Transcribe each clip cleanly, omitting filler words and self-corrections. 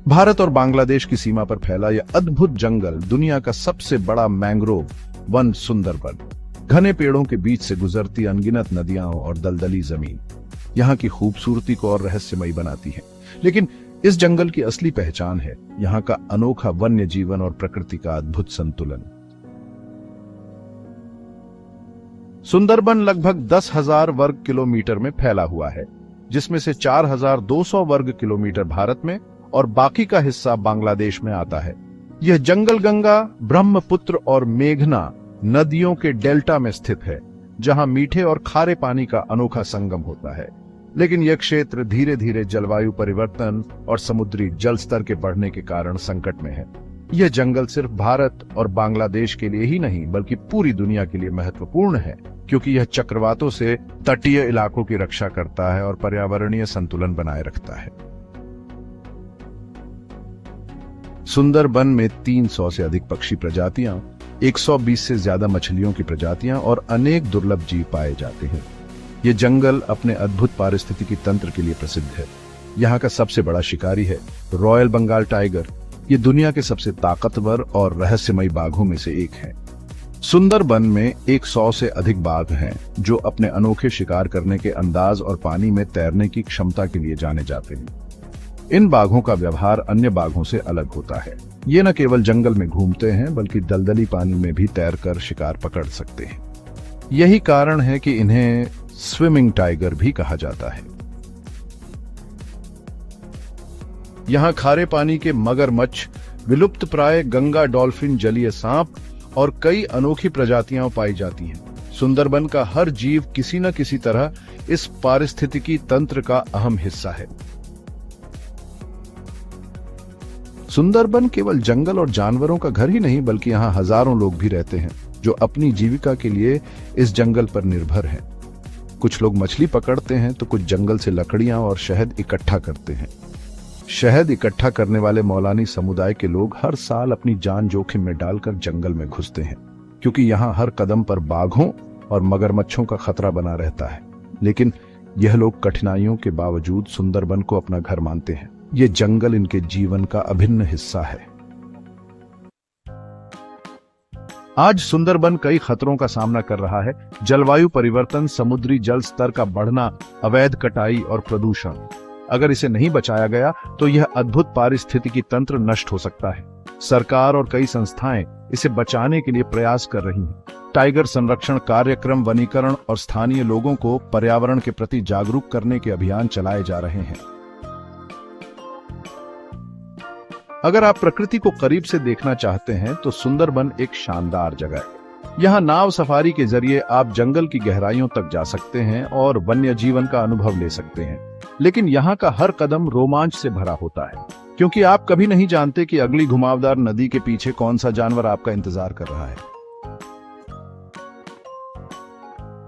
भारत और बांग्लादेश की सीमा पर फैला यह अद्भुत जंगल दुनिया का सबसे बड़ा मैंग्रोव वन सुंदरबन, घने पेड़ों के बीच से गुजरती अनगिनत नदियां और दलदली जमीन यहाँ की खूबसूरती को और रहस्यमयी बनाती है। लेकिन इस जंगल की असली पहचान है यहाँ का अनोखा वन्य जीवन और प्रकृति का अद्भुत संतुलन। सुंदरबन लगभग 10,000 वर्ग किलोमीटर में फैला हुआ है, जिसमें से 4,200 वर्ग किलोमीटर भारत में और बाकी का हिस्सा बांग्लादेश में आता है। यह जंगल गंगा, ब्रह्मपुत्र और मेघना नदियों के डेल्टा में स्थित है, जहां मीठे और खारे पानी का अनोखा संगम होता है। लेकिन यह क्षेत्र धीरे धीरे जलवायु परिवर्तन और समुद्री जल स्तर के बढ़ने के कारण संकट में है। यह जंगल सिर्फ भारत और बांग्लादेश के लिए ही नहीं बल्कि पूरी दुनिया के लिए महत्वपूर्ण है, क्योंकि यह चक्रवातों से तटीय इलाकों की रक्षा करता है और पर्यावरणीय संतुलन बनाए रखता है। सुंदरबन में 300 से अधिक पक्षी प्रजातियां, 120 से ज्यादा मछलियों की प्रजातियां और अनेक दुर्लभ जीव पाए जाते हैं। यह जंगल अपने अद्भुत पारिस्थितिकी तंत्र के लिए प्रसिद्ध है। यहाँ का सबसे बड़ा शिकारी है रॉयल बंगाल टाइगर। ये दुनिया के सबसे ताकतवर और रहस्यमयी बाघों में से एक है। सुंदरबन में 100 से अधिक बाघ हैं, जो अपने अनोखे शिकार करने के अंदाज और पानी में तैरने की क्षमता के लिए जाने जाते हैं। इन बाघों का व्यवहार अन्य बाघों से अलग होता है। ये न केवल जंगल में घूमते हैं बल्कि दलदली पानी में भी तैरकर शिकार पकड़ सकते हैं। यही कारण है कि इन्हें स्विमिंग टाइगर भी कहा जाता है। यहाँ खारे पानी के मगरमच्छ, विलुप्त प्राय गंगा डॉल्फिन, जलीय सांप और कई अनोखी प्रजातियां पाई जाती हैं। सुंदरबन का हर जीव किसी न किसी तरह इस पारिस्थितिकी तंत्र का अहम हिस्सा है। सुंदरबन केवल जंगल और जानवरों का घर ही नहीं बल्कि यहाँ हजारों लोग भी रहते हैं, जो अपनी जीविका के लिए इस जंगल पर निर्भर हैं। कुछ लोग मछली पकड़ते हैं तो कुछ जंगल से लकड़ियां और शहद इकट्ठा करते हैं। शहद इकट्ठा करने वाले मौलानी समुदाय के लोग हर साल अपनी जान जोखिम में डालकर जंगल में घुसते हैं, क्योंकि यहाँ हर कदम पर बाघों और मगरमच्छों का खतरा बना रहता है। लेकिन यह लोग कठिनाइयों के बावजूद सुंदरबन को अपना घर मानते हैं। ये जंगल इनके जीवन का अभिन्न हिस्सा है। आज सुंदरबन कई खतरों का सामना कर रहा है। जलवायु परिवर्तन, समुद्री जल स्तर का बढ़ना, अवैध कटाई और प्रदूषण। अगर इसे नहीं बचाया गया तो यह अद्भुत पारिस्थितिकी तंत्र नष्ट हो सकता है। सरकार और कई संस्थाएं इसे बचाने के लिए प्रयास कर रही हैं। टाइगर संरक्षण कार्यक्रम, वनीकरण और स्थानीय लोगों को पर्यावरण के प्रति जागरूक करने के अभियान चलाए जा रहे हैं। अगर आप प्रकृति को करीब से देखना चाहते हैं तो सुंदरबन एक शानदार जगह है। यहाँ नाव सफारी के जरिए आप जंगल की गहराइयों तक जा सकते हैं और वन्य जीवन का अनुभव ले सकते हैं। लेकिन यहाँ का हर कदम रोमांच से भरा होता है, क्योंकि आप कभी नहीं जानते कि अगली घुमावदार नदी के पीछे कौन सा जानवर आपका इंतजार कर रहा है।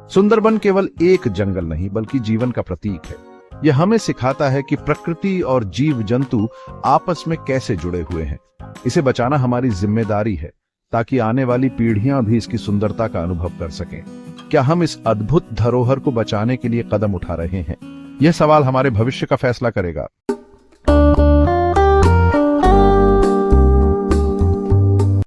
सुंदरबन केवल एक जंगल नहीं बल्कि जीवन का प्रतीक है। यह हमें सिखाता है कि प्रकृति और जीव जंतु आपस में कैसे जुड़े हुए हैं। इसे बचाना हमारी जिम्मेदारी है, ताकि आने वाली पीढ़ियां भी इसकी सुंदरता का अनुभव कर सकें। क्या हम इस अद्भुत धरोहर को बचाने के लिए कदम उठा रहे हैं? यह सवाल हमारे भविष्य का फैसला करेगा।